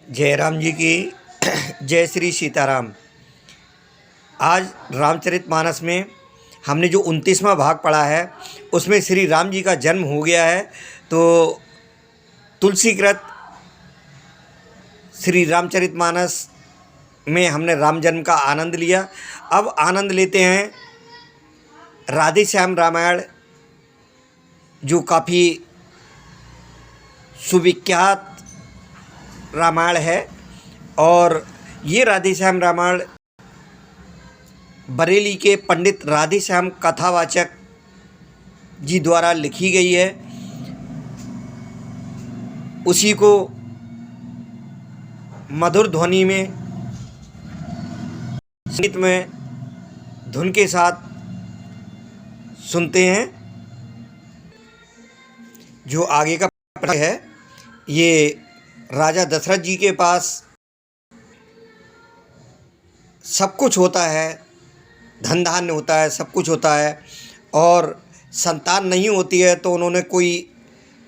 जयराम जी की जय श्री सीताराम। आज रामचरितमानस में हमने जो 29वां भाग पढ़ा है उसमें श्री राम जी का जन्म हो गया है। तो तुलसीकृत श्री रामचरितमानस में हमने राम जन्म का आनंद लिया। अब आनंद लेते हैं राधे श्याम रामायण, जो काफ़ी सुविख्यात रामायण है। और ये राधे श्याम रामायण बरेली के पंडित राधे श्याम कथावाचक जी द्वारा लिखी गई है। उसी को मधुर ध्वनि में, संगीत में, धुन के साथ सुनते हैं। जो आगे का प्रसंग है, ये राजा दशरथ जी के पास सब कुछ होता है, धन धान्य होता है, सब कुछ होता है, और संतान नहीं होती है। तो उन्होंने कोई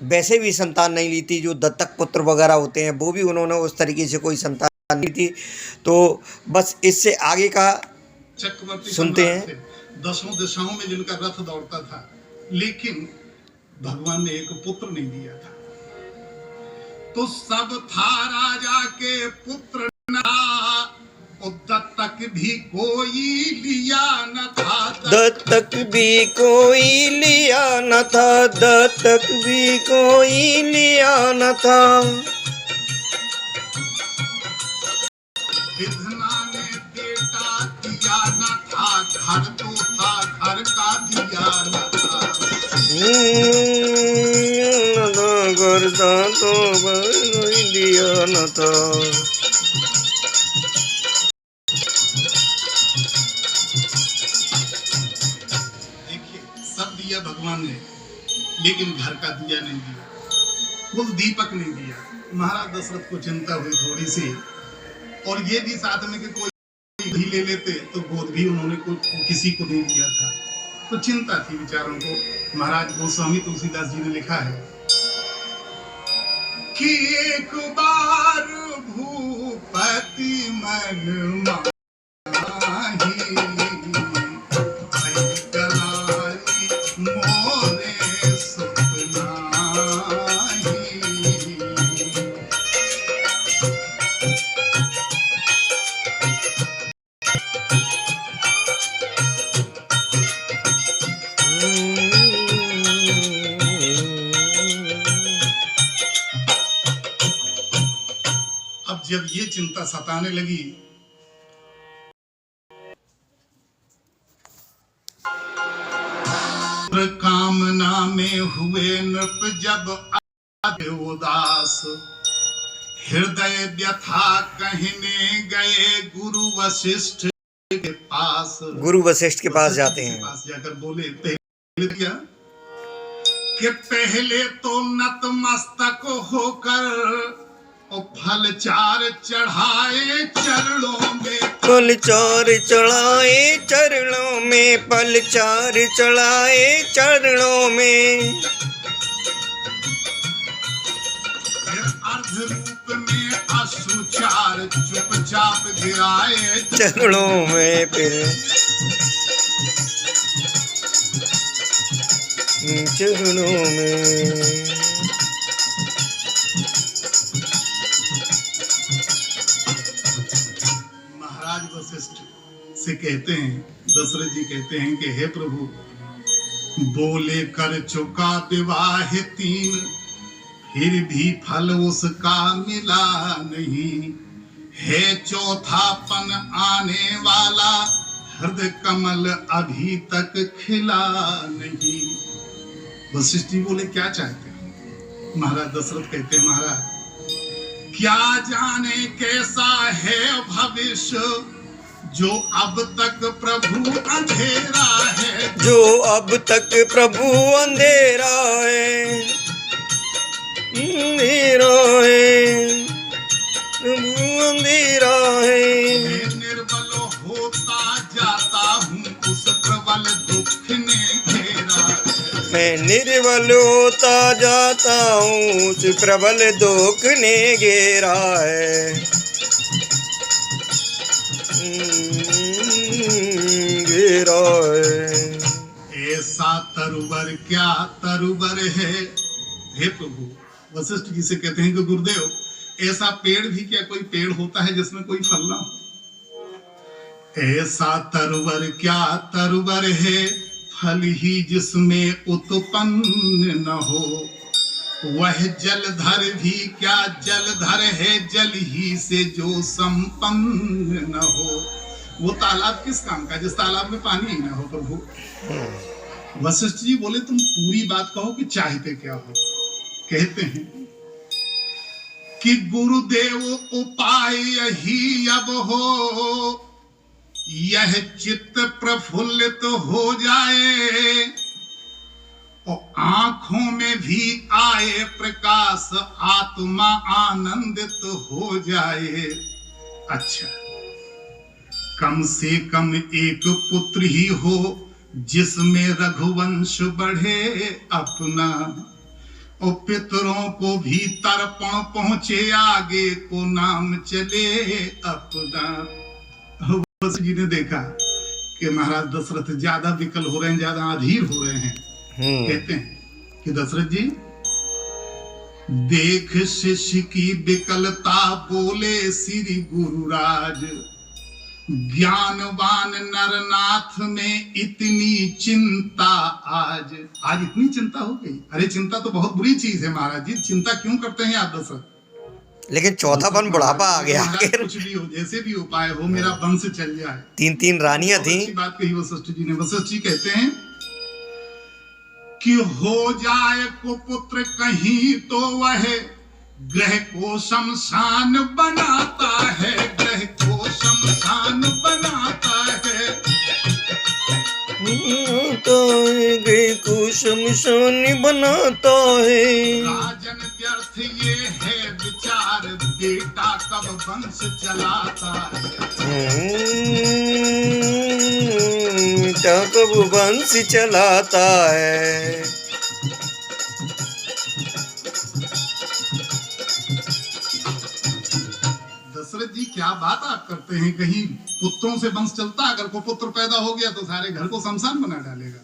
वैसे भी संतान नहीं ली थी, जो दत्तक पुत्र वगैरह होते हैं वो भी उन्होंने उस तरीके से कोई संतान नहीं थी। तो बस इससे आगे का सुनते हैं। 10 दिशाओं में जिनका रथ दौड़ता था, लेकिन भगवान ने एक पुत्र नहीं दिया था। तो सब था राजा के पुत्र ना, दत्तक भी कोई लिया न था, दत्तक भी कोई लिया न था, दत्तक भी कोई लिया न था। विधना ने बेटा दिया न था, घर तो था घर का दिया न था, करता तो कोई दिया न था। सब दिया भगवान ने, लेकिन घर का दिया नहीं दिया, कुल दीपक नहीं दिया। महाराज दशरथ को चिंता हुई थोड़ी सी, और ये भी साथ में कि कोई भी ले लेते तो गोद भी उन्होंने किसी को नहीं दिया था। तो चिंता थी विचारों को। महाराज गोस्वामी तुलसीदास जी ने लिखा है कि एक बार भूपति मन माही, जब ये चिंता सताने लगी, कामना में हुए नृप जब उदास, हृदय व्यथा कहने गए गुरु वशिष्ठ के पास। गुरु वशिष्ठ के पास जाते हैं, पास जाकर बोले पहले कि पहले तो नतमस्तक होकर और फल चार चढ़ाए चरणों में, फल चार चढ़ाए चरणों में, फल चार चढ़ाए चरणों में। फिर अर्ध रूप में अश्रुचार चुपचाप गिराए चरणों में, फिर चरणों में। से कहते हैं, दशरथ जी कहते हैं कि हे प्रभु, बोले कर चुका विवाह 3, फिर भी फल उसका मिला नहीं, है चौथापन आने वाला, हृदय कमल अभी तक खिला नहीं। वशिष्ठ जी बोले क्या चाहते हैं? महाराज दशरथ कहते हैं, महाराज क्या जाने कैसा है भविष्य, जो अब तक प्रभु अंधेरा है, जो अब तक प्रभु अंधेरा है, अंधेरा है, प्रभु अंधेरा है। मैं निर्बल होता जाता हूँ, उस प्रबल दुख ने घेरा, मैं निर्बल होता जाता हूँ, उस प्रबल दुख ने घेरा है, घेरा है। ऐसा तरुवर क्या तरुवर है। हे प्रभु, वशिष्ठ जी से कहते हैं कि गुरुदेव, ऐसा पेड़ भी क्या कोई पेड़ होता है जिसमें कोई फल ना हो। ऐसा तरुवर क्या तरुवर है, फल ही जिसमें उत्पन्न न हो। वह जलधर भी क्या जलधर है, जल ही से जो संपन्न न हो। वो तालाब किस काम का जिस तालाब में पानी ही ना हो प्रभु। वशिष्ठ जी बोले तुम पूरी बात कहो कि चाहते क्या हो। कहते हैं कि गुरुदेव उपाय यही अब हो, यह चित्त प्रफुल्लित हो जाए और आंखों में भी आए प्रकाश, आत्मा आनंदित हो जाए। अच्छा, कम से कम एक पुत्र ही हो जिसमें रघुवंश बढ़े अपना, और पितरों को भी तर्पण पहुंचे, आगे को नाम चले अपना। वशिष्ठ जी ने देखा कि महाराज दशरथ ज्यादा विकल हो रहे हैं, ज्यादा अधीर हो रहे हैं। कहते हैं कि दशरथ जी देख शिष्य की विकलता, बोले श्री गुरुराज, ज्ञानवान नरनाथ में इतनी चिंता आज। आज इतनी चिंता हो गई। अरे चिंता तो बहुत बुरी चीज है महाराज जी, चिंता क्यों करते हैं आप दशरथ। लेकिन चौथापन बुढ़ापा आ गया। कुछ भी हो, जैसे भी उपाय हो, मेरा वंश चल जाए। 3 रानियां थी। अच्छी बात कही वशिष्ठ जी ने। वशिष्ठ जी कहते हैं कि हो जाए कुपुत्र कहीं तो वह ग्रह को शमशान बनाता है, ग्रह को शमशान बनाता है। ग्रह को शमशान बनाता है। राजन व्यर्थ ये है विचार, बेटा कब वंश चलाता है, बेटा कब वंश चलाता है। दशरथ जी क्या बात आप करते हैं, कहीं पुत्रों से वंश चलता, अगर को पुत्र पैदा हो गया तो सारे घर को शमशान बना डालेगा।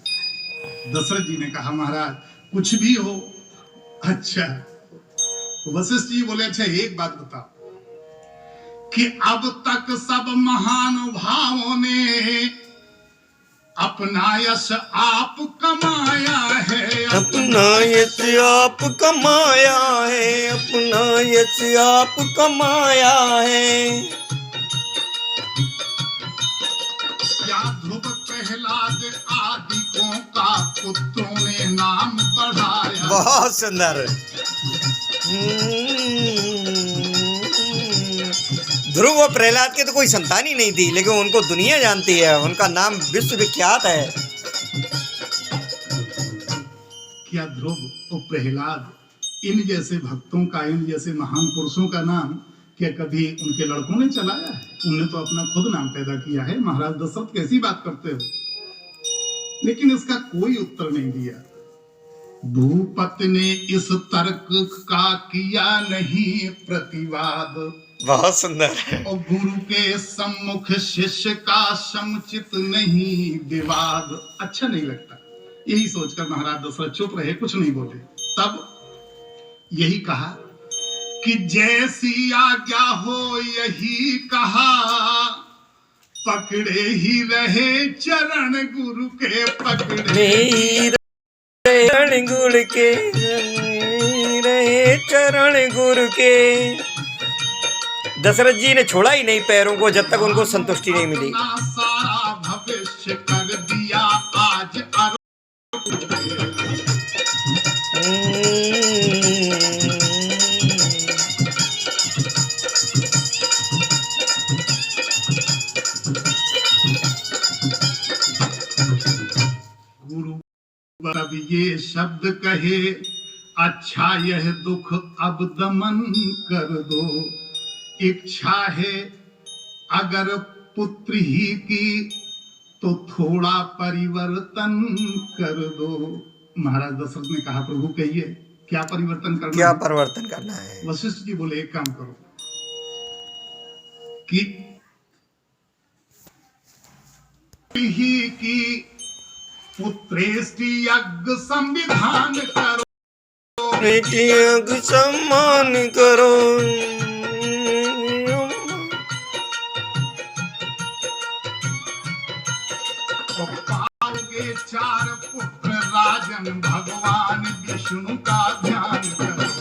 दशरथ जी ने कहा महाराज कुछ भी हो। अच्छा, वशिष्ठ जी बोले अच्छा एक बात बताओ कि अब तक सब महानुभावों ने अपना यश आप कमाया है, अपना यश आप कमाया है, अपना यश आप कमाया है। क्या ध्रुव प्रहलाद आदिकों का पुत्रों ने नाम बढ़ाया। बहुत सुंदर। ध्रुव और प्रहलाद के तो कोई संतान ही नहीं थी, लेकिन उनको दुनिया जानती है, उनका नाम विश्व विख्यात है। क्या ध्रुव और प्रहलाद इन जैसे भक्तों का, इन जैसे महान पुरुषों का नाम क्या कभी उनके लड़कों ने चलाया है। उन्होंने तो अपना खुद नाम पैदा किया है। महाराज दशरथ कैसी बात करते हो। लेकिन इसका कोई उत्तर नहीं दिया। भूपति ने इस तर्क का किया नहीं प्रतिवाद। बहुत सुंदर है। और गुरु के सम्मुख शिष्य का समुचित नहीं विवाद। अच्छा नहीं लगता। यही सोचकर महाराज दशरथ चुप रहे, कुछ नहीं बोले। तब यही कहा कि जैसी आज्ञा हो यही कहा, पकड़े ही रहे चरण गुरु के, पकड़े चरण गुरु के, रहे चरण गुरु के। दशरथ जी ने छोड़ा ही नहीं पैरों को जब तक उनको संतुष्टि नहीं मिली। सारा भविष्य कर दिया आज गुरु तब ये शब्द कहे, अच्छा यह दुख अब दमन कर दो। इच्छा है अगर पुत्र ही की तो थोड़ा परिवर्तन कर दो। महाराज दशरथ ने कहा प्रभु कहिए क्या परिवर्तन करना क्या है? परिवर्तन करना है? वशिष्ठ जी बोले एक काम करो कि ही की पुत्रेष्टि यज्ञ संविधान करो, बेटियों सम्मान करो। और पाओगे 4 पुत्र राजन, भगवान विष्णु का ध्यान करो।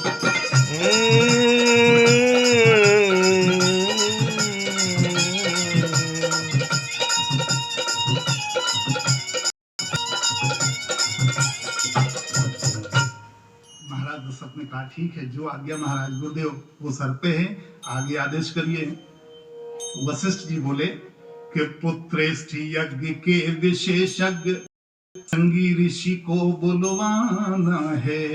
महाराज दशरथ ने कहा ठीक है, जो आज्ञा महाराज गुरुदेव वो सर पे है, आगे आदेश करिए। वशिष्ठ जी बोले कि पुत्रेष्ठ यज्ञ के विशेषज्ञ संगी ऋषि को बुलवाना है,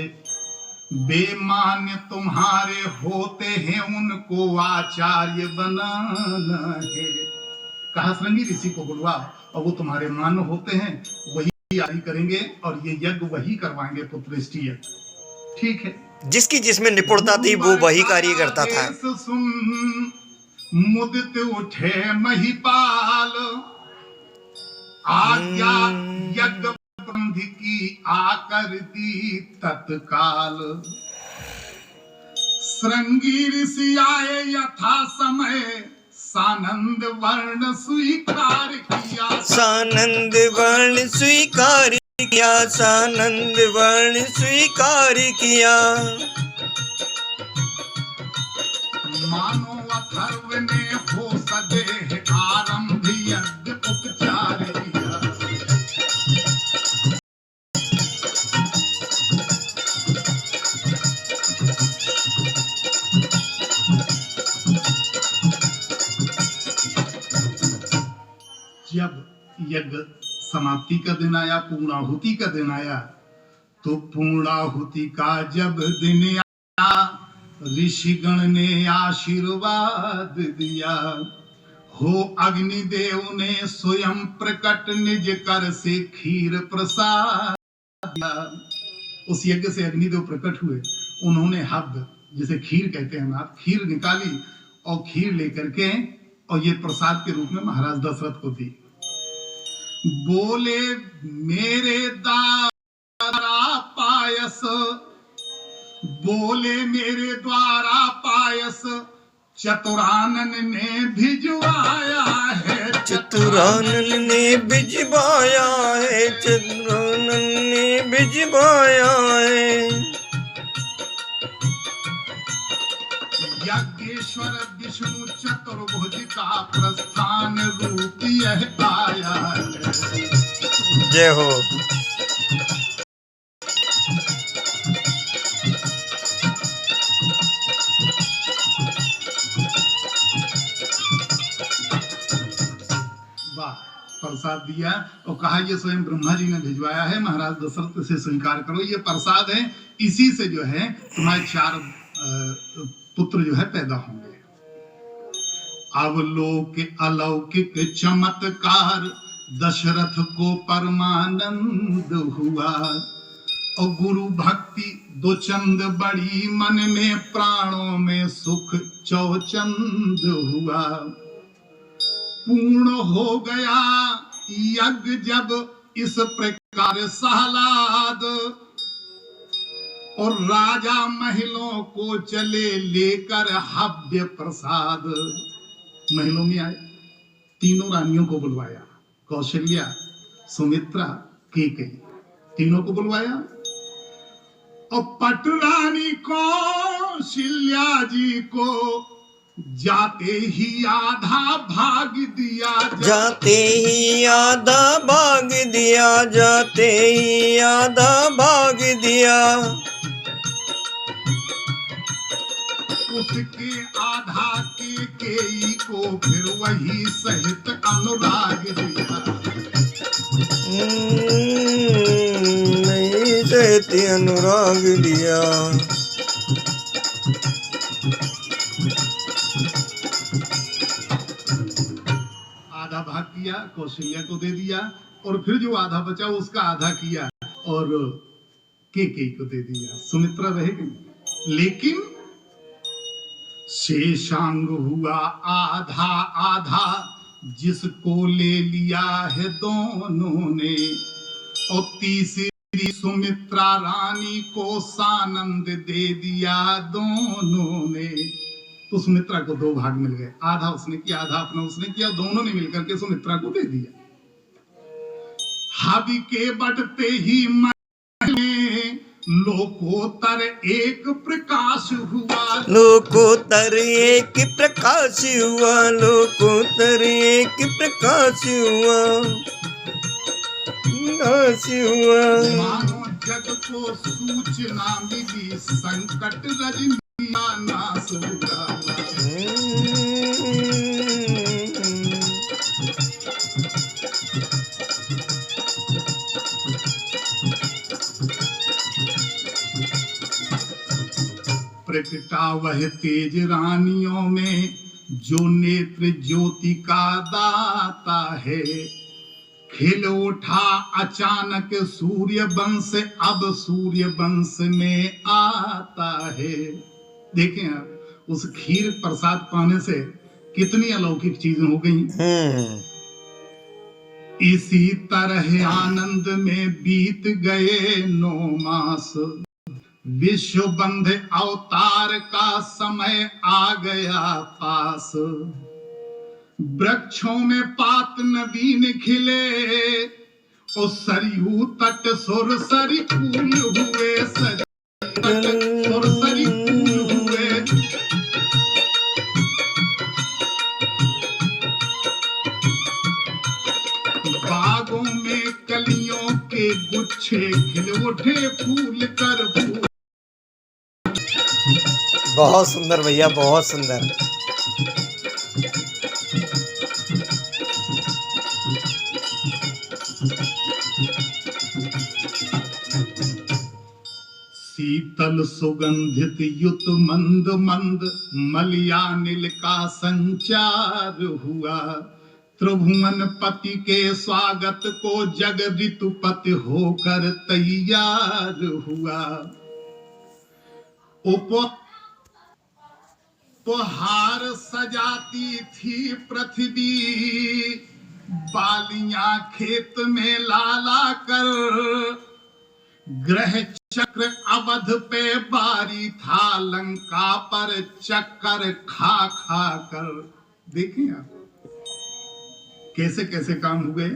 बेमान्य तुम्हारे होते हैं उनको आचार्य बनाना है। कहा श्रृंगी ऋषि को बुलवाओ और वो तुम्हारे मान्य होते हैं, वही आदि करेंगे और ये यज्ञ वही करवाएंगे, पुत्रेष्टि यज्ञ। ठीक है, जिसकी जिसमें निपुणता थी वो वही कार्य करता था। सुन मुदित उठे महिपाल, आज्ञा यज्ञ प्रबंध की आकर दी तत्काल। श्रृंगी ऋषि आए यथा समय, सानंद वर्ण स्वीकार किया, सानंद वर्ण स्वीकार किया, सानंद वर्ण स्वीकार किया। मानो अथर्व ने हो सदेह आरंभ यज्ञ उपचार किया। जब यज्ञ समाप्ति का दिन आया, पूर्णाहुति का दिन आया, तो पूर्णाहुति का जब दिन आया, ऋषिगण ने आशीर्वाद दिया। हो अग्निदेव ने स्वयं प्रकट निज कर से खीर प्रसाद दिया। उस यज्ञ से अग्निदेव प्रकट हुए, उन्होंने हव्य जिसे खीर कहते हैं ना, खीर निकाली और खीर लेकर के और ये प्रसाद के रूप में महाराज दशरथ को दी। बोले मेरे द्वारा पायस, बोले मेरे द्वारा पायस चतुरानन ने भिजवाया है, चतुरानन ने भिजवाया है, चतुरानन ने भिजवाया है। यज्ञेश्वर विष्णु चतुर्भुज का प्रस्थान रूप यह आया है। जय हो। प्रसाद दिया और कहा ये स्वयं ब्रह्मा जी ने भिजवाया है, महाराज दशरथ से स्वीकार करो, ये प्रसाद है, इसी से जो है तुम्हारे 4 पुत्र जो है पैदा होंगे। अवलोक अलौकिक चमत्कार दशरथ को परमानंद हुआ, और गुरु भक्ति दो चंद बड़ी, मन में प्राणों में सुख चौचंद हुआ। पूर्ण हो गया यज्ञ जब इस प्रकार सहलाद, और राजा महलों को चले लेकर हव्य प्रसाद। महलों में आए, तीनों रानियों को बुलवाया, कौशल्या, सुमित्रा, कैकेयी, तीनों को बुलवाया। और पटरानी कौशल्या जी को जाते ही आधा भाग दिया, जाते ही आधा भाग दिया, जाते ही आधा भाग दिया। उसके आधा कैकेयी को फिर वही सहित अनुराग दिया। नहीं सहित अनुराग दिया। आधा भाग किया, कौशल्या को दे दिया, और फिर जो आधा बचा उसका आधा किया, और केकई को दे दिया, सुमित्रा रहेगी। लेकिन शेषांग हुआ आधा आधा, जिसको ले लिया है दोनों ने, और तीसरी सुमित्रा रानी को सानंद दे दिया दोनों ने। तो सुमित्रा को दो भाग मिल गए, आधा उसने किया, आधा अपना उसने किया, दोनों ने मिलकर के सुमित्रा को दे दिया। हवि के बढ़ते ही लोकोत्तर एक प्रकाश हुआ, लोकोत्तर एक प्रकाश हुआ, लोकोत्तर एक प्रकाश हुआ, प्रकाश हुआ। मानो जग को सूचना मिली, संकट रजनिया नाश हुआ। प्रकटा वह तेज रानियों में, जो नेत्र ज्योति का दाता है। खिल उठा अचानक सूर्य वंश, अब सूर्य वंश में आता है। देखें आप, उस खीर प्रसाद पाने से कितनी अलौकिक चीजें हो गई। इसी तरह आनंद में बीत गए 9 मास, विश्व बंध अवतार का समय आ गया पास। वृक्षों में पात नवीन खिले, और सरयू तट सुरसरी फूल हुए, सुरसरी फूल हुए। बागों में कलियों के गुच्छे खिल उठे, फूल कर फूल। बहुत सुंदर भैया, बहुत सुंदर। शीतल सुगंधित युत मंद मंद, मलयानिल का संचार हुआ। त्रिभुवन पति के स्वागत को जग ऋतुपति होकर तैयार हुआ। उपहार सजाती थी पृथ्वी, बालियां खेत में लाला कर। ग्रह चक्र अवध पे बारी था, लंका पर चक्कर खा खा कर। देखिए आप कैसे कैसे काम हुए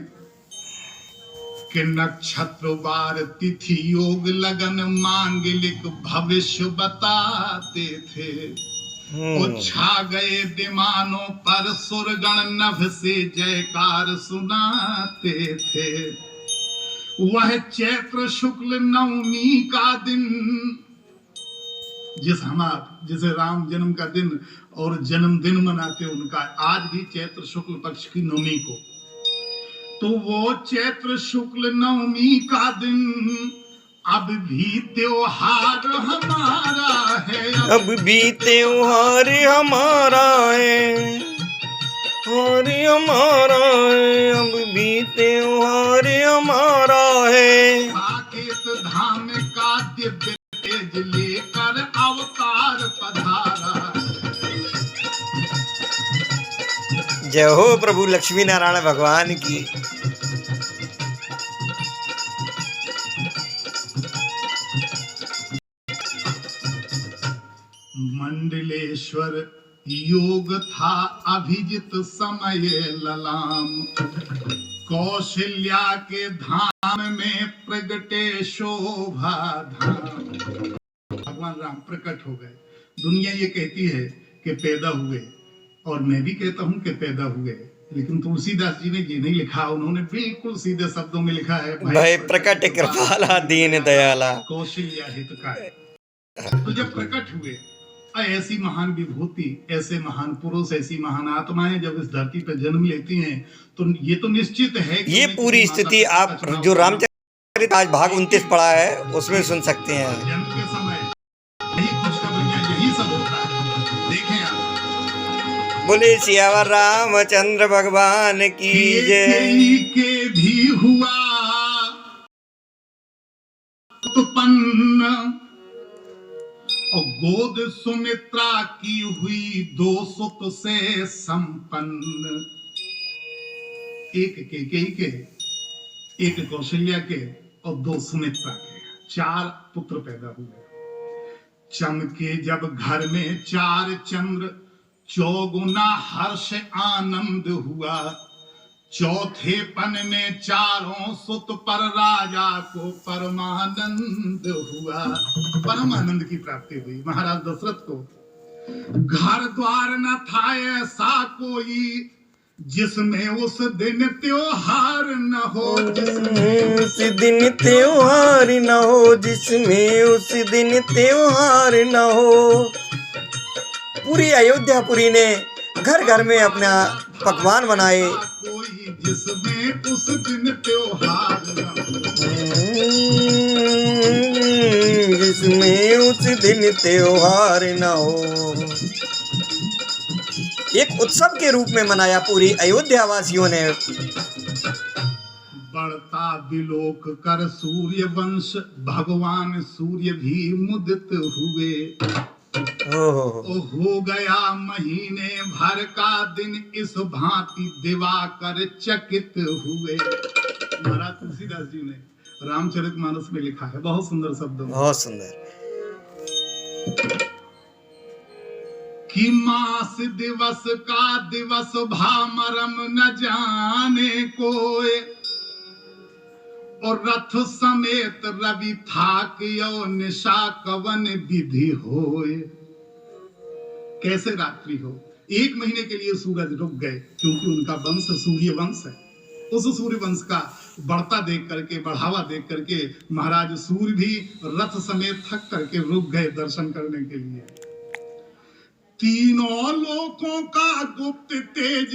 कि नक्षत्रवार तिथि योग लगन मांगलिक भविष्य बताते थे। और छा गए विमानों पर सुरगण, नभ से जयकार सुनाते थे। वह चैत्र शुक्ल नवमी का दिन, जिसे राम जन्म का दिन और जन्मदिन मनाते उनका, आज भी चैत्र शुक्ल पक्ष की नवमी को। तो वो चैत्र शुक्ल नवमी का दिन अब भी त्योहार हमारा है, अब भी त्योहार हमारा है, और हमारा है, अब भी त्योहार हमारा है। साकेत धाम का दिव्य तेज लेकर अवतार पधारा। जय हो प्रभु लक्ष्मी नारायण भगवान की। मंडलेश्वर योग था अभिजित समय ललाम, कौशल्या के धाम में प्रगटे शोभा धाम। भगवान राम प्रकट हो गए। दुनिया ये कहती है कि पैदा हुए, और मैं भी कहता हूँ कि पैदा हुए, लेकिन तुलसीदास जी ने ये नहीं लिखा। उन्होंने बिल्कुल सीधे शब्दों में लिखा है, भाई प्रकट कृपाला दीन दयाला, कौशल्या हितकारी। तो जब प्रकट हुए ऐसी महान विभूति, ऐसे महान पुरुष, ऐसी महान आत्माएं जब इस धरती पर जन्म लेती हैं, तो ये तो निश्चित है कि ये पूरी स्थिति आप जो रामचरित आज भाग 29 पढ़ा है उसमें सुन सकते हैं। जन्म के समय यही खुशखबरियां, यही सब होता है। देखें आप, बोले सियावर रामचंद्र भगवान की जय। के भी हुआ उत्पन्न और गोद सुमित्रा की हुई 2 सुत से संपन्न। एक केकई के, एक कौशल्या के और 2 सुमित्रा के, 4 पुत्र पैदा हुए। चमके जब घर में 4 चंद्र, चौगुना हर्ष आनंद हुआ। चौथे पन में 4 सुत पर राजा को परमानंद हुआ। परमानंद की प्राप्ति हुई महाराज दशरथ को। घर द्वार न था ऐसा कोई जिसमें उस दिन त्योहार न हो, उस दिन त्योहार न हो, जिसमें उस दिन त्योहार न हो। पूरी अयोध्यापुरी ने घर घर में अपना पकवान बनाए, कोई जिसमें उस दिन त्योहार न हो, जिसमें उस दिन त्योहार न हो। एक उत्सव के रूप में मनाया पूरी अयोध्या वासियों ने। बढ़ता विलोक कर सूर्य वंश, भगवान सूर्य भी मुदित हुए। हो गया महीने भर का दिन, इस भांति दिवाकर चकित हुए। महाराज तुलसीदास जी ने रामचरितमानस में लिखा है, बहुत सुंदर शब्द, बहुत सुंदर। कि मास दिवस का दिवस भामरम न जाने कोय, और रथ समेत रवि थाक यो निशा कवन विधि होय। कैसे रात्रि हो, 1 महीने के लिए सूरज रुक गए, क्योंकि उनका वंश सूर्य वंश है। उस सूर्य वंश का बढ़ता देख करके, बढ़ावा देख करके महाराज सूर्य भी रथ समेत थक करके रुक गए दर्शन करने के लिए। तीनों लोकों का गुप्त तेज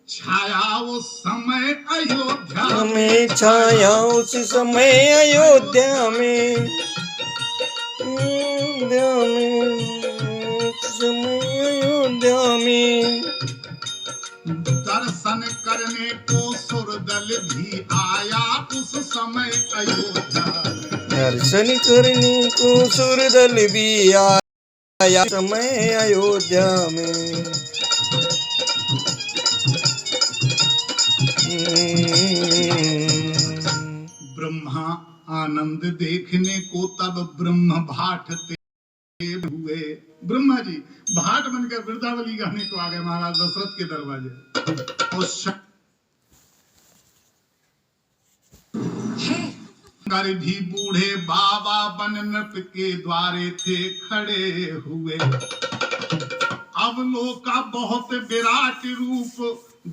छाया उस समय अयोध्या में, छाया उस समय अयोध्या में, अयोध्या में। दर्शन करने को सुरदल भी आया उस समय अयोध्या में। दर्शन करने को सुरदल भी आया समय अयोध्या में। ब्रह्मा आनंद देखने को तब ब्रह्म भाट हुए। ब्रह्मा जी भाट बनकर वृंदावली गाने को आ गए महाराज दशरथ के दरवाजे। और भी बूढ़े बाबा बन नृप के द्वारे थे खड़े हुए। अवलोका बहुत विराट रूप,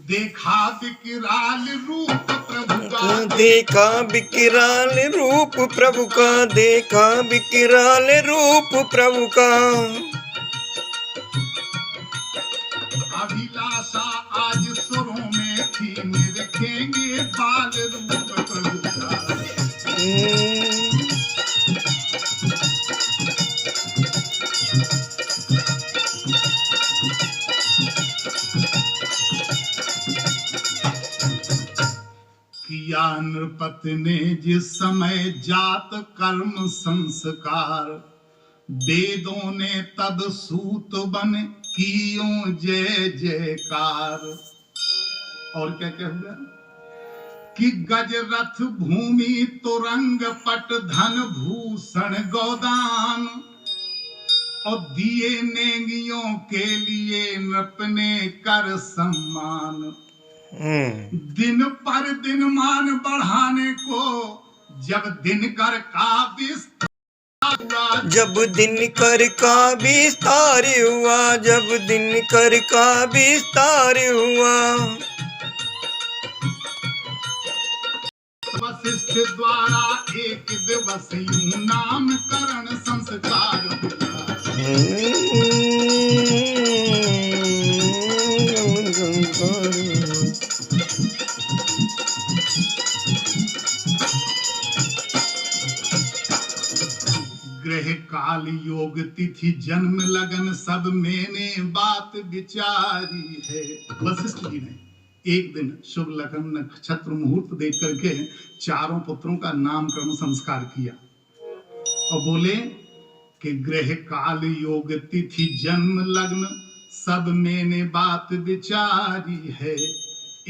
देखा विकराल रूप प्रभु का, देखा विकराल रूप प्रभु का, देखा विकराल रूप प्रभु का। अभिलाषा आज सुरों में थी, निरखेंगे बाल रूप प्रभु का। किया नृपति ने जिस समय जात कर्म संस्कार, वेदों ने तब सूत बन कियों जय जयकार। और क्या क्या हुआ कि गज रथ भूमि तुरंग पट धन भूषण गोदान, और दिए नेगियों के लिए नृप ने कर सम्मान। दिन पर दिन मान बढ़ाने को जब दिनकर का विस्तार हुआ, जब दिनकर का विस्तार हुआ, जब दिनकर का विस्तार हुआ। वशिष्ठ द्वारा एक दिवस यूं नामकरण संस्कार हुआ। ग्रह काल योग तिथि जन्म लगन सब मैंने बात विचारी है। वशिष्ठ जी ने एक दिन शुभ लगन नक्षत्र मुहूर्त देख करके 4 पुत्रों का नामकरण संस्कार किया। और बोले कि ग्रह काल योग तिथि जन्म लग्न सब मैंने बात विचारी है।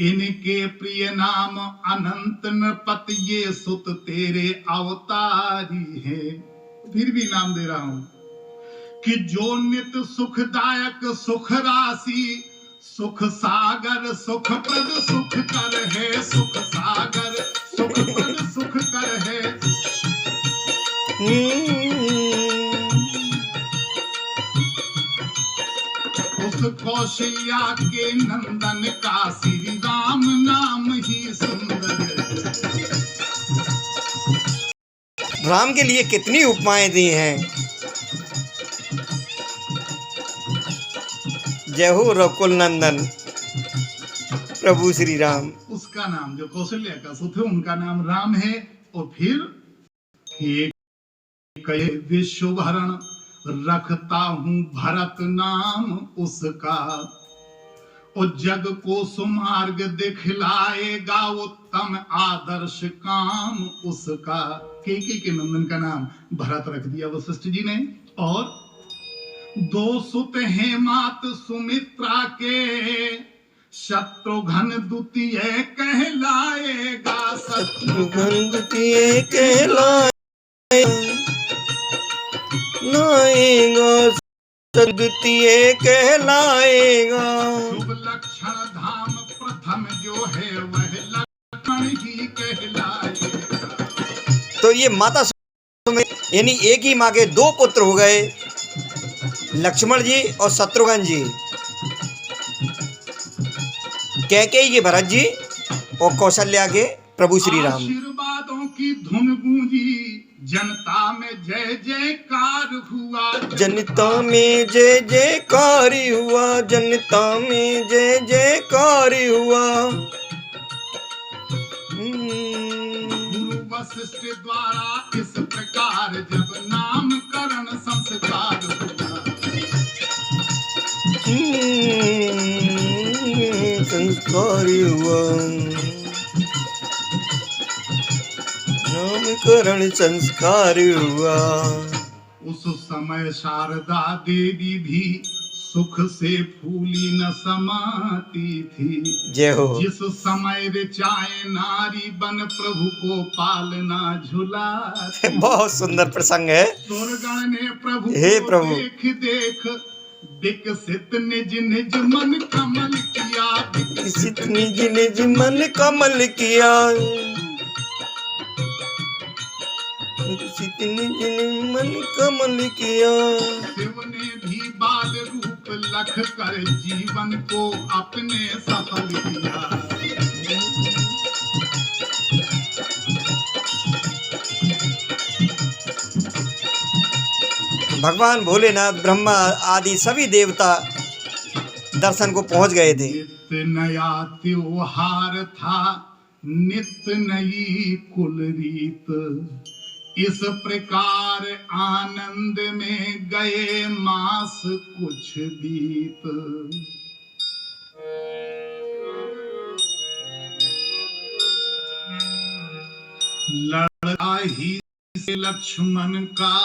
इनके प्रिय नाम अनंत नृपत ये सुत तेरे अवतारी है। फिर भी नाम दे रहा हूं कि जो नित सुखदायक सुख राशि सुख सागर सुख प्रद सुख कर है। सुख सागर सुख प्रद सुख कर है। उस कौशल्या के नंदन का श्री राम नाम ही सुंदर है। राम के लिए कितनी उपमाएं दी हैं। जय हो रकुल नंदन प्रभु श्री राम। उसका नाम जो कौशल्या का सुत है उनका नाम राम है। और फिर कहे विश्वभरण रखता हूं भरत नाम उसका। और जग को सुमार्ग दिखलाएगा उत्तम आदर्श काम उसका। के नंदन का नाम भरत रख दिया वशिष्ठ जी ने। और दो सुत हैं मात सुमित्रा के शत्रुघ्न द्वितीय कहलाएगा। शत्रुघ्न द्वितीय कहलाएगा। द्वितीय कहलाएगा। शुभ लक्षण धाम प्रथम जो है वह लक्षण ही कहलाएगा। तो ये माता यानी एक ही माँ के दो पुत्र हो गए, लक्ष्मण जी और शत्रुघ्न जी। कैकेयी के भरत जी और कौशल्या के प्रभु श्री राम। आशीर्वादों की धुन गूंजी जनता में जय जयकार हुआ। जनता में जय जयकार हुआ। जनता में जय जयकार हुआ। गुरु वशिष्ठ द्वारा इस प्रकार जब नामकरण संस्कार हुआ। संस्कार हुआ। नामकरण संस्कार हुआ। उस समय शारदा देवी भी सुख से फूली न समाती थी। जय हो। जिस समय रिचाए नारी बन प्रभु को पालना झुला। बहुत सुंदर प्रसंग है। सुरगण ने प्रभु हे को प्रभु। देख देख विकसित निज निज मन कमल किया। विकसित निज निज मन कमल किया। विकसित निज निज मन कमल किया। शिव ने भी बाल रूप लख कर जीवन को अपने सफल किया। भगवान भोलेनाथ ब्रह्मा आदि सभी देवता दर्शन को पहुंच गए थे। नित्य नया त्योहार था नित्य नई कुल रीत। इस प्रकार आनंद में गए मास कुछ बीत। लड़ा ही से लक्ष्मण का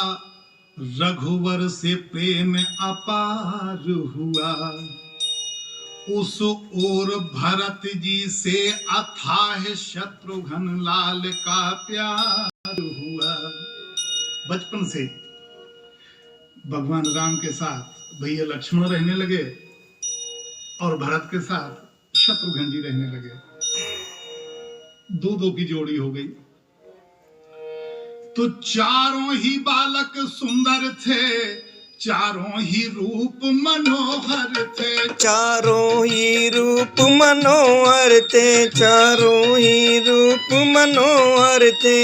रघुवर से प्रेम अपार हुआ। उस ओर भरत जी से अथाह शत्रुघ्न लाल का प्यार हुआ। बचपन से भगवान राम के साथ भैया लक्ष्मण रहने लगे और भरत के साथ शत्रुघ्न जी रहने लगे। दो की जोड़ी हो गई। तो चारों ही बालक सुंदर थे, चारों ही रूप मनोहर थे। चारों ही रूप मनोहर थे। चारों ही रूप मनोहर थे।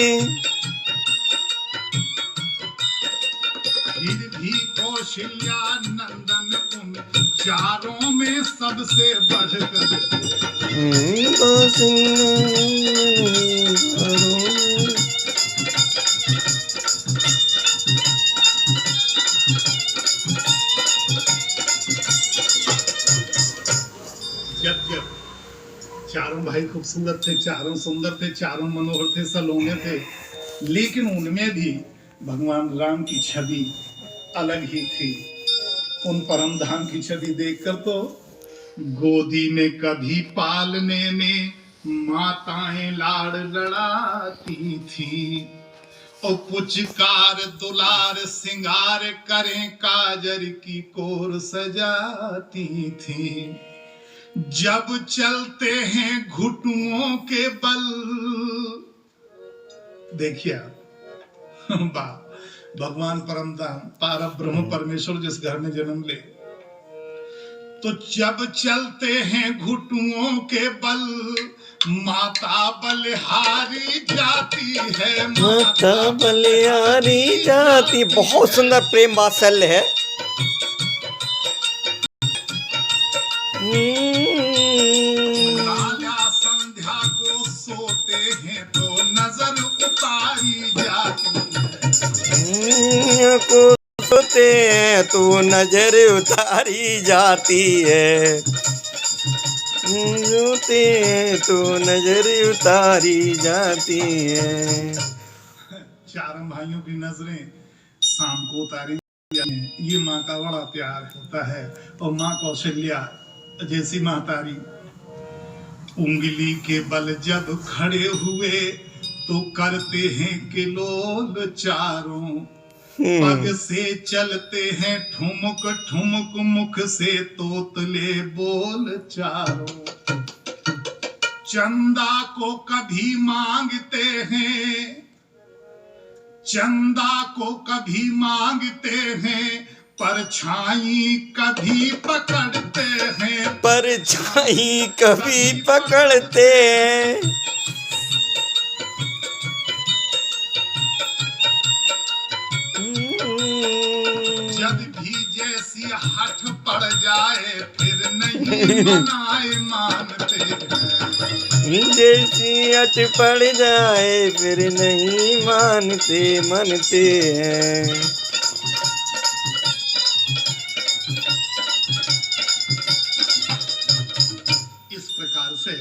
फिर भी कौशल्या नंदन उन चारों में सबसे बढ़कर जब चारों भाई खूबसूरत थे, चारों सुंदर थे, चारों मनोहर थे, सलोने थे, लेकिन उनमें भी भगवान राम की छवि अलग ही थी। उन परम धाम की छवि देखकर तो गोदी में कभी पालने में माताएं लाड़ लड़ाती थी, और पुचकार दुलार सिंगार करें काजर की कोर सजाती थी। जब चलते हैं घुटुओं के बल, देखिए वाह, भगवान परमधाम पार ब्रह्म परमेश्वर जिस घर में जन्म ले, तो जब चलते हैं घुटुओं के बल, माता बलिहारी जाती है, माता बलिहारी जाती। बहुत सुंदर प्रेम वात्सल्य है। लाला संध्या को सोते हैं तो नजर उतारी जाती है, को सोते हैं तो नजर उतारी जाती है, सोते हैं तो नजर उतारी जाती है। चारों भाइयों की नजरें शाम को उतारी जाती हैं। ये माँ का बड़ा प्यार होता है। और माँ कौशल्या जैसी महतारी उंगली के बल जब खड़े हुए तो करते हैं किलोल चारों, पग से चलते हैं ठुमक ठुमक, मुख से तोतले बोल चारों। चंदा को कभी मांगते हैं, चंदा को कभी मांगते हैं, परछाई कभी पकड़ते हैं, परछाई कभी पकड़ते हैं। जब भी जैसी हठ पड़ जाए फिर नहीं मनाए मानते हैं, जैसी हट पड़ जाए फिर नहीं मानते मानते हैं। इस प्रकार से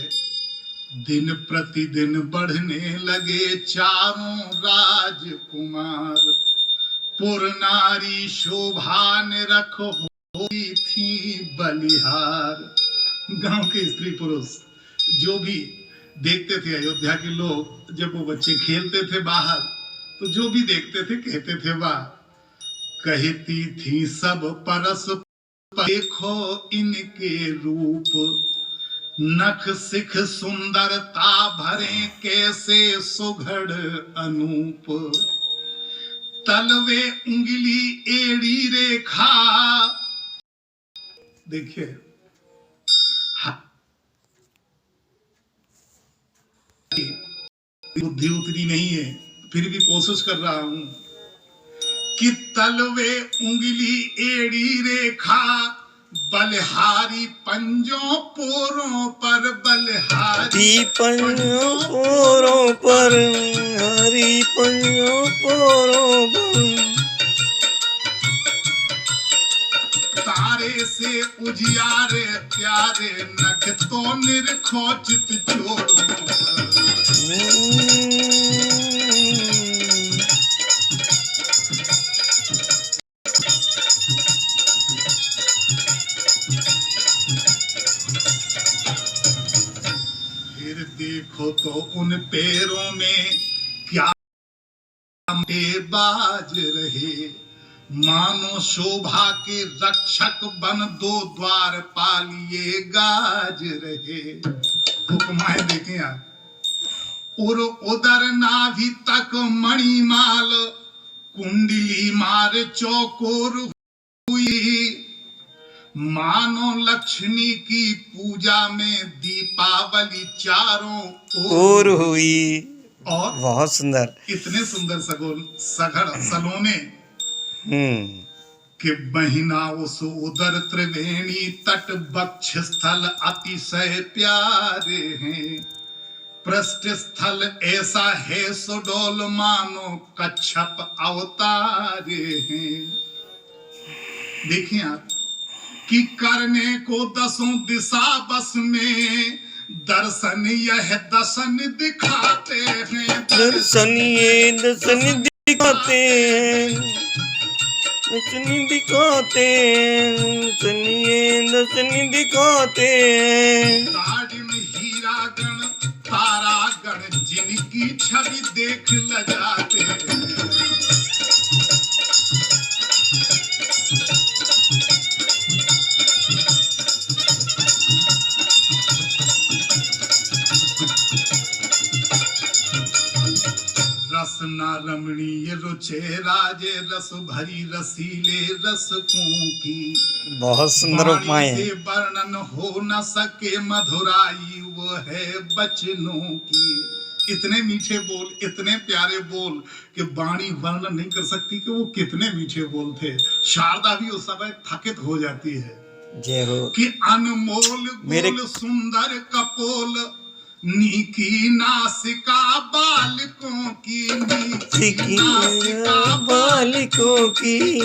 दिन प्रतिदिन बढ़ने लगे चारों राजकुमार, पुर नारी शोभा ने रख होती थी बलिहार। गांव के स्त्री पुरुष जो भी देखते थे, अयोध्या के लोग जब वो बच्चे खेलते थे बाहर, तो जो भी देखते थे कहते थे वाह। कहती थी सब परस देखो इनके रूप, नख सिख सुंदरता भरे कैसे सुघड़ अनूप, तलवे उंगली एड़ी रेखा। देखिए बुद्धि उतनी नहीं है, फिर भी कोशिश कर रहा हूं कि तलवे उंगली एड़ी रेखा, बलिहारी पंजों पोरों पर, बलिहारी पंजों पोरों पर, हरी पंजों पोरों पर। तारे से उजियारे प्यारे नख तो निरखोचित चोरों पर। फिर देखो तो उन पैरों में क्या बाज रहे, मानो शोभा के रक्षक बन दो द्वार पालिए गाज रहे। हुक्माएं देखें आप, उर उदर नाभि तक मणिमाल, कुंडली मार चौकोर हुई, मानो लक्ष्मी की पूजा में दीपावली चारों ओर हुई। और बहुत सुंदर, इतने सुंदर सघड़ सलोने कि महीना उस उदर त्रिवेणी तट वक्ष स्थल अतिशय प्यारे हैं, पृष्ठ स्थल ऐसा है सुडोल मानो कच्छप अवतारे हैं। देखिए आप कि करने को दसों दिशा बस में, दर्शन यह दर्शन दिखाते हैं, दर्शन ये दर्शन दिखाते हैं, दर्शन दिखाते हैं, सुनिए दर्शन दिखाते हैं। दाढ़ी में हीरा गण तारा गण जिनकी छवि देख लजाते हैं। रसना रमणीय रुचे राजे रस भरी रसीले रसकों की। बहुत सुंदर वाणी उपमाएं से हैं। वर्णन हो न सके मधुराई वो है बचनों की। इतने मीठे बोल, इतने प्यारे बोल कि वाणी वर्णन नहीं कर सकती कि वो कितने मीठे बोल थे। शारदा भी उस समय थकित हो जाती है जय हो। कि अनमोल मेरे- गोल सुंदर कपोल नीकी नासिका बालकों की, नीकी नासिका बालिकों की।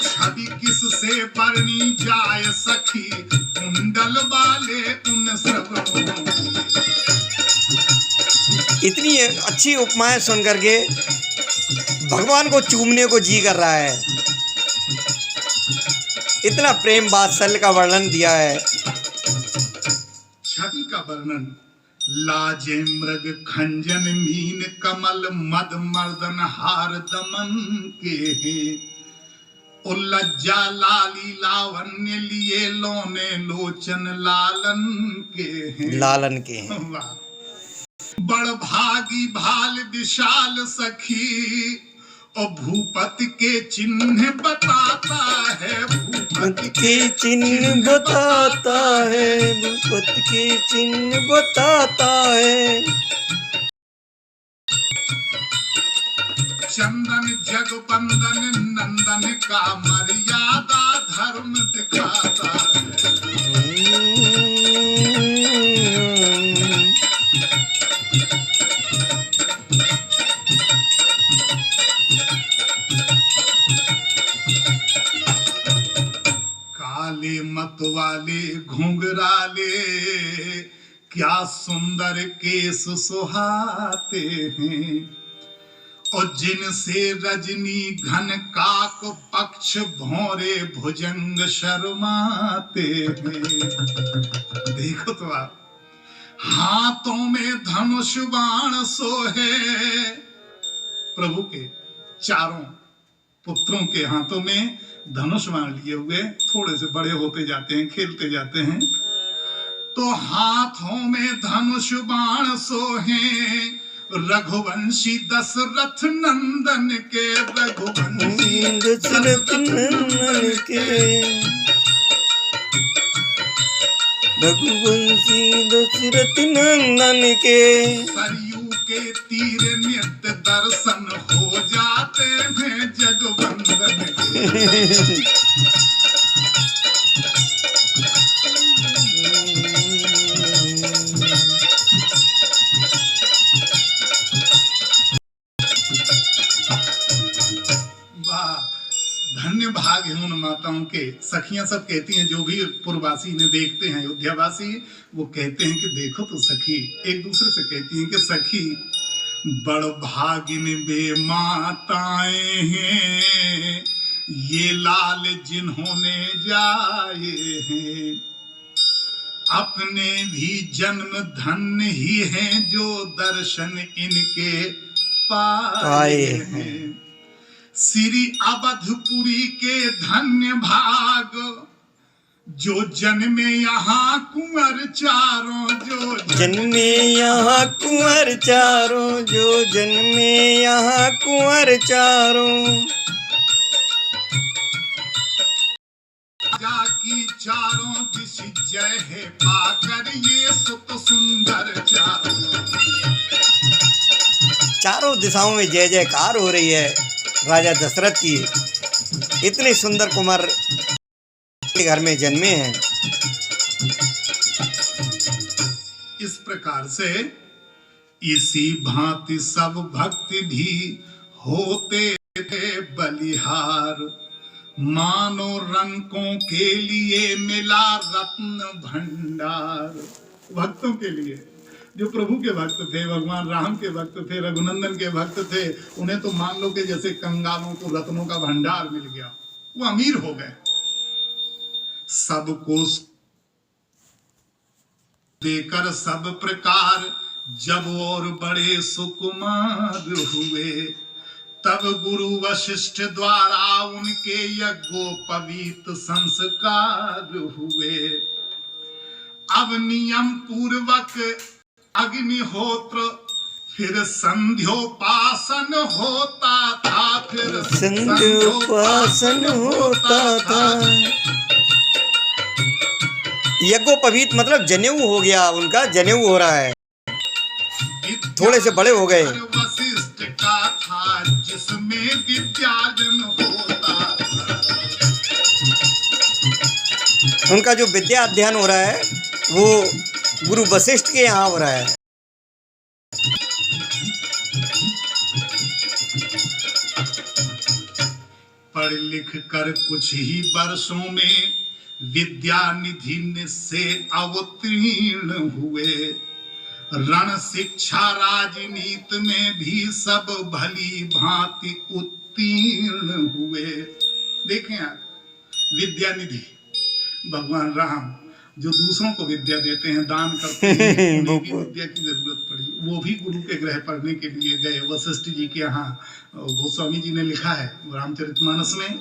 छवि किससे बरनी जाए सखी, कुंडल वाले उन श्रवणों की। इतनी अच्छी उपमाएं सुन करके भगवान को चूमने को जी कर रहा है। इतना प्रेम वात्सल्य का वर्णन दिया है। छवि का वर्णन लाजे मृग खंजन मीन कमल मद मर्दन हार दमन के हैं। लज्जा लाली लावण्य लिए लोने लोचन लालन के हैं। लालन के हैं। वाह। बड़ भागी भाल विशाल सखी और भूपति के चिन्ह बताता है। भूपति के चिन्ह बताता है, भूपति के चिन्ह बताता है। चंदन जगबंदन नंदन का मर्यादा धर्म दिखाता है। काले मत वाले घुंघराले क्या सुंदर केस सुहाते हैं। और जिनसे रजनी घन काक पक्ष भौरे भुजंग शर्माते हैं। देखो तो आप, हाथों में धनुष बाण सोहे। प्रभु के चारों पुत्रों के हाथों में धनुष बाण लिए हुए, थोड़े से बड़े होते जाते हैं, खेलते जाते हैं। तो हाथों में धनुष बाण सोहे रघुवंशी दशरथ नंदन के। रघुवंशी दशरथ नंदन के, रघुवंशी दशरथ नंदन के। सरयू के तीर नित्य दर्शन हो जाते हैं जगवंदन के। धन्य भाग है उन माताओं के। सखियां सब कहती हैं, जो भी पूर्ववासी ने देखते हैं, अयोध्यावासी, वो कहते हैं कि देखो तो सखी, एक दूसरे से कहती हैं कि सखी बड़ भागिन बे माताएं हैं ये लाल जिन्होंने जाए हैं। अपने भी जन्म धन्य ही हैं जो दर्शन इनके पाए हैं। श्री अवधपुरी के धन्य भाग जो जन्मे यहाँ कुंवर चारों। जो जन्मे यहाँ कुंवर चारों, जो जन्मे यहाँ कुंवर चारों। की चारों दिश जय है पाकर ये सुत सुंदर चारों। चारों दिशाओं में जय जयकार हो रही है राजा दशरथ की। इतने सुंदर कुमार के घर में जन्मे हैं। इस प्रकार से इसी भांति सब भक्ति भी होते थे बलिहार। मानो रंकों के लिए मिला रत्न भंडार। भक्तों के लिए, जो प्रभु के भक्त थे, भगवान राम के भक्त थे, रघुनंदन के भक्त थे, उन्हें तो मान लो कि जैसे कंगालों को रत्नों का भंडार मिल गया, वो अमीर हो गए। सबको देकर सब प्रकार जब और बड़े सुकुमार हुए, तब गुरु वशिष्ठ द्वारा उनके यज्ञोपवीत संस्कार हुए। अब नियम पूर्वक अग्निहोत्र, फिर संध्योपासन होता था, फिर संध्योपासन होता था। यज्ञोपवीत मतलब जनेऊ हो गया, उनका जनेऊ हो रहा है, थोड़े से बड़े हो गए। वशिष्ठ का था जिसमें विद्यार्जन होता था। उनका जो विद्या अध्ययन हो रहा है वो गुरु वशिष्ठ के यहाँ हो रहा है। पढ़ लिख कर कुछ ही वर्षों में विद्या निधि से अवतीर्ण हुए। रण शिक्षा राजनीति में भी सब भली भांति उत्तीर्ण हुए। देखें आप, विद्या निधि भगवान राम जो दूसरों को विद्या देते हैं, दान करते हैं, उन्हें भी विद्या की जरूरत पड़ी। वो भी गुरु के गृह पढ़ने के लिए गए। वशिष्ठ जी के यहाँ गोस्वामी जी ने लिखा है रामचरितमानस में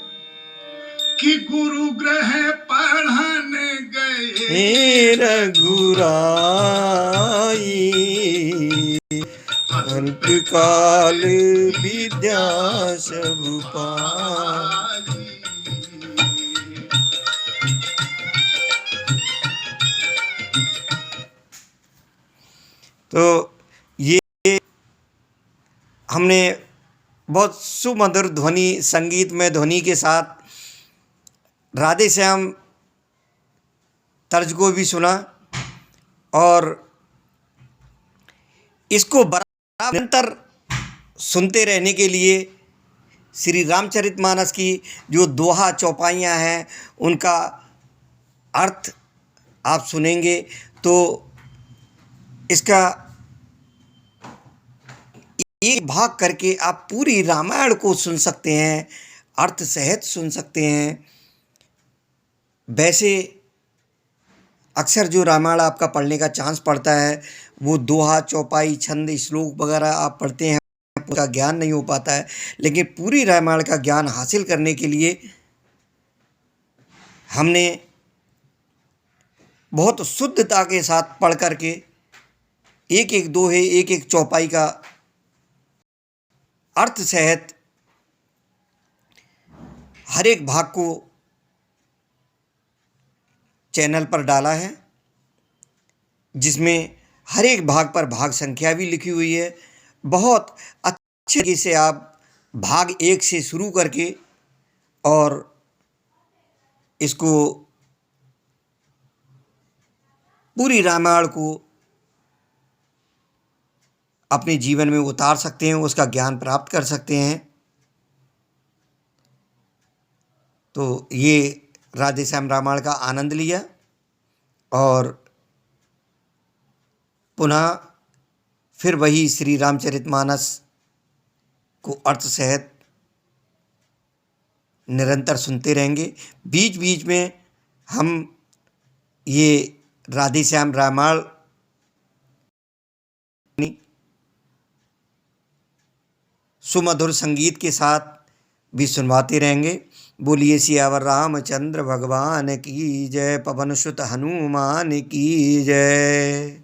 कि गुरु गृह पढ़ने गए रघुराई, अंतकाल विद्या सब पाई। तो ये हमने बहुत सुमधुर ध्वनि, संगीत में ध्वनि के साथ राधे श्याम तर्ज को भी सुना, और इसको बराबर निरंतर सुनते रहने के लिए श्री रामचरितमानस की जो दोहा चौपाइयाँ हैं उनका अर्थ आप सुनेंगे तो इसका एक भाग करके आप पूरी रामायण को सुन सकते हैं, अर्थ सहित सुन सकते हैं। वैसे अक्सर जो रामायण आपका पढ़ने का चांस पड़ता है वो दोहा, चौपाई, छंद, श्लोक वगैरह आप पढ़ते हैं, पूरा ज्ञान नहीं हो पाता है। लेकिन पूरी रामायण का ज्ञान हासिल करने के लिए हमने बहुत शुद्धता के साथ पढ़ करके एक एक दोहे, एक एक चौपाई का अर्थ सहित हर एक भाग को चैनल पर डाला है, जिसमें हर एक भाग पर भाग संख्या भी लिखी हुई है। बहुत अच्छे तरीके से आप भाग 1 से शुरू करके और इसको पूरी रामायण को अपने जीवन में उतार सकते हैं, उसका ज्ञान प्राप्त कर सकते हैं। तो ये राधे श्याम रामायण का आनंद लिया और पुनः फिर वही श्री रामचरितमानस को अर्थ सहित निरंतर सुनते रहेंगे। बीच बीच में हम ये राधे श्याम रामायण सुमधुर संगीत के साथ भी सुनवाते रहेंगे। बोलिए सियावर रामचंद्र भगवान की जय, पवन सुत हनुमान की जय।